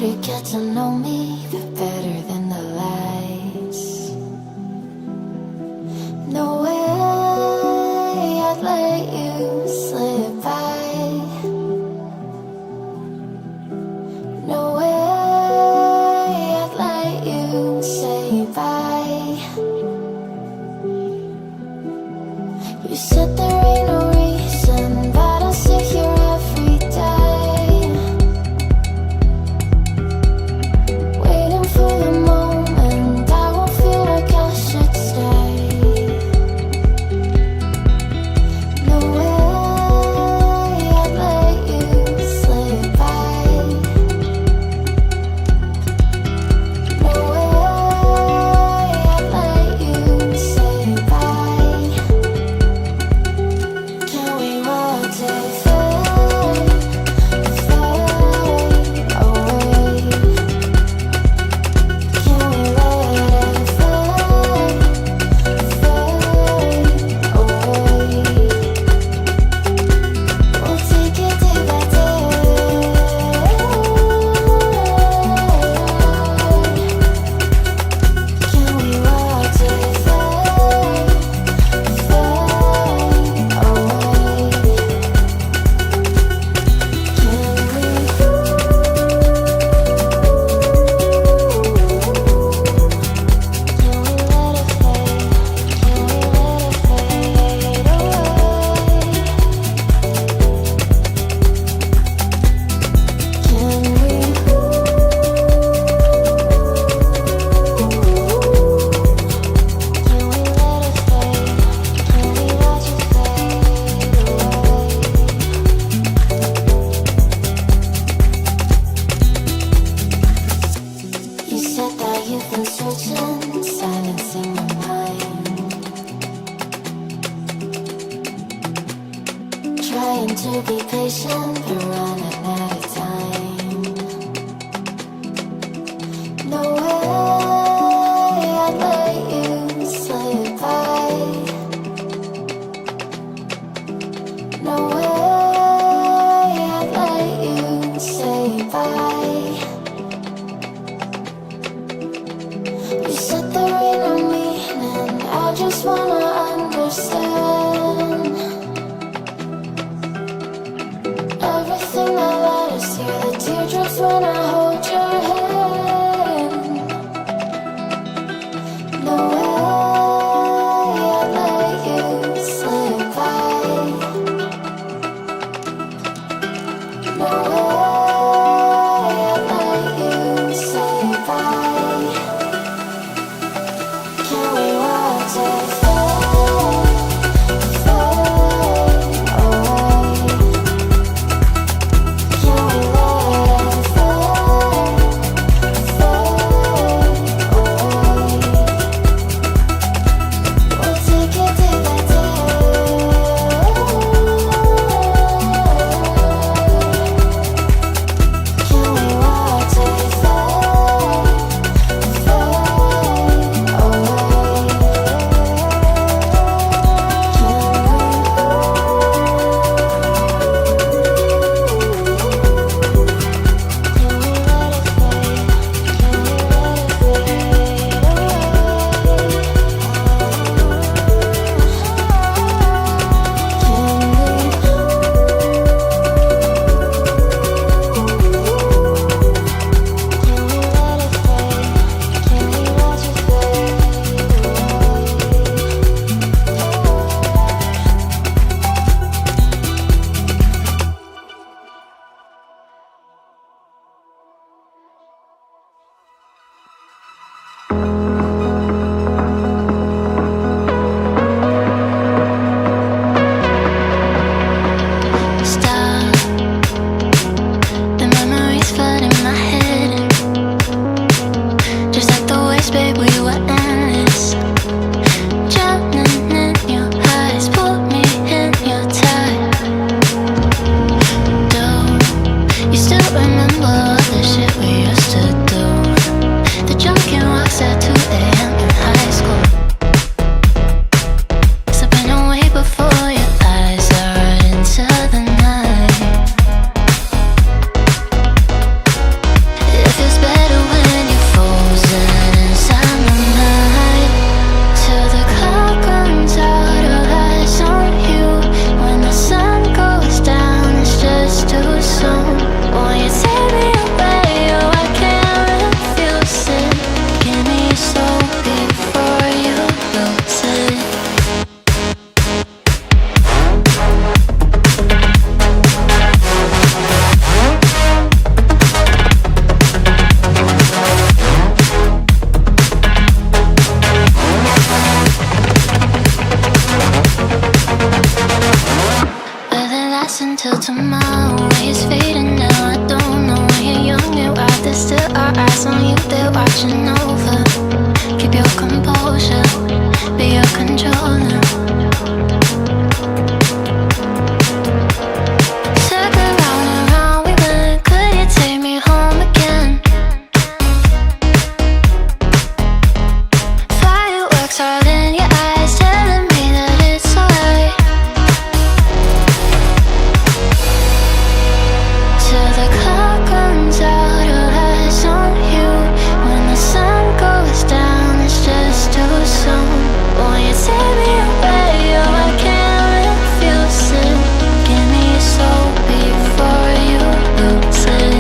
to get to know me better than the lies. No way I'd let you slip by. No way I'd let you say bye. You said there ain't no reason, but I'll sit here every day, waiting for the moment I won't feel like I should stay. No way I'd let you slip by. No way I'd let you say bye. Can we watch it fade, fade away? Can we let it fade, fade away? We'll take it day by day. Can we watch it fade, fade away? You said that you've been searching, silencing your mind, trying to be patient but running out of time. No way I'd let you slip by. No way I'd let you say bye. You said there ain't no meaning, I just wanna understand everything that led us here, the teardrops when I hold your hand. No way I'd let you slip by. No way I'd let you say bye. Can we watch it fade, fade away? Can we let it fade, fade away? We'll take it day by day. last until tomorrow. It's fading now, I don't know. When you're young and wild, there's still our eyes on you, they're watching over. Keep your composure, be your controller. Circle round and round we went, could you take me home again? Fireworks all in your eyes, telling me that it's alright. Till the clock runs out, all eyes on you. When the sun goes down, it's just too soon. Won't you take me away? Oh, I can't refuse it. Give me your soul before you lose it.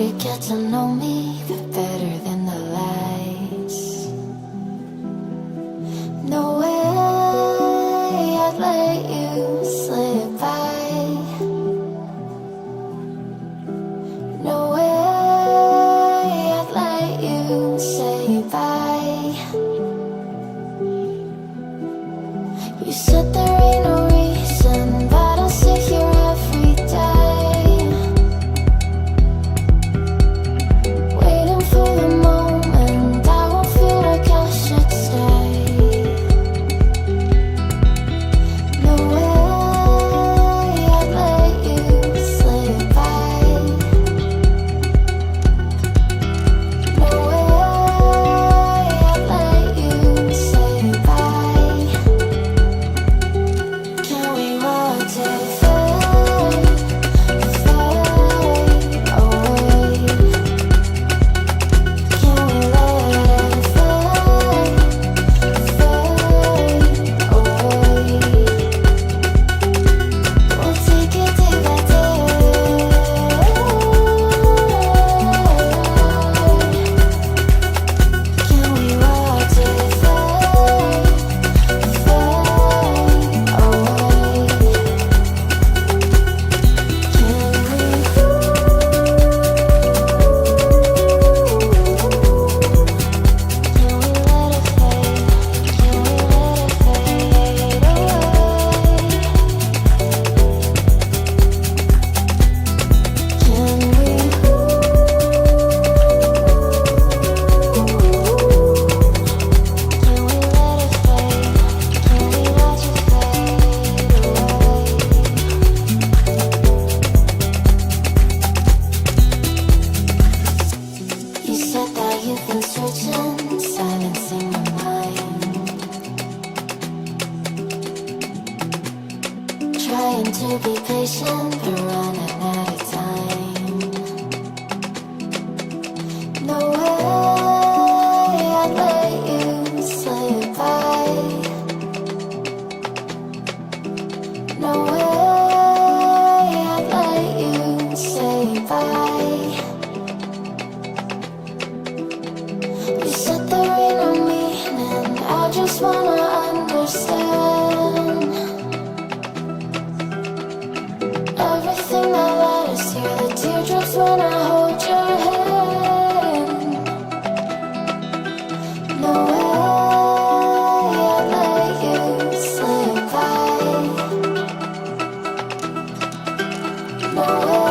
to get to know me better than the lies. No way I'd let you slip by. No way I'd let you say bye. You said there ain't no reason, but I'll sit here every day, waiting for the moment I won't feel like I should stay. No way I'd let you slip by. No way I'd let you say bye. Can we watch it fade, fade away? Can we let it fade, fade away? We'll take it day by day. Can we watch it fade, fade away? You said that you've been searching, silencing your mind, trying to be patient, but running out of time. No way I'd let you slip by. No way I'd let you say bye. You said there ain't no meaning, I just wanna understand everything that led us here, the teardrops when I hold your hand. No way I'd let you slip by. No way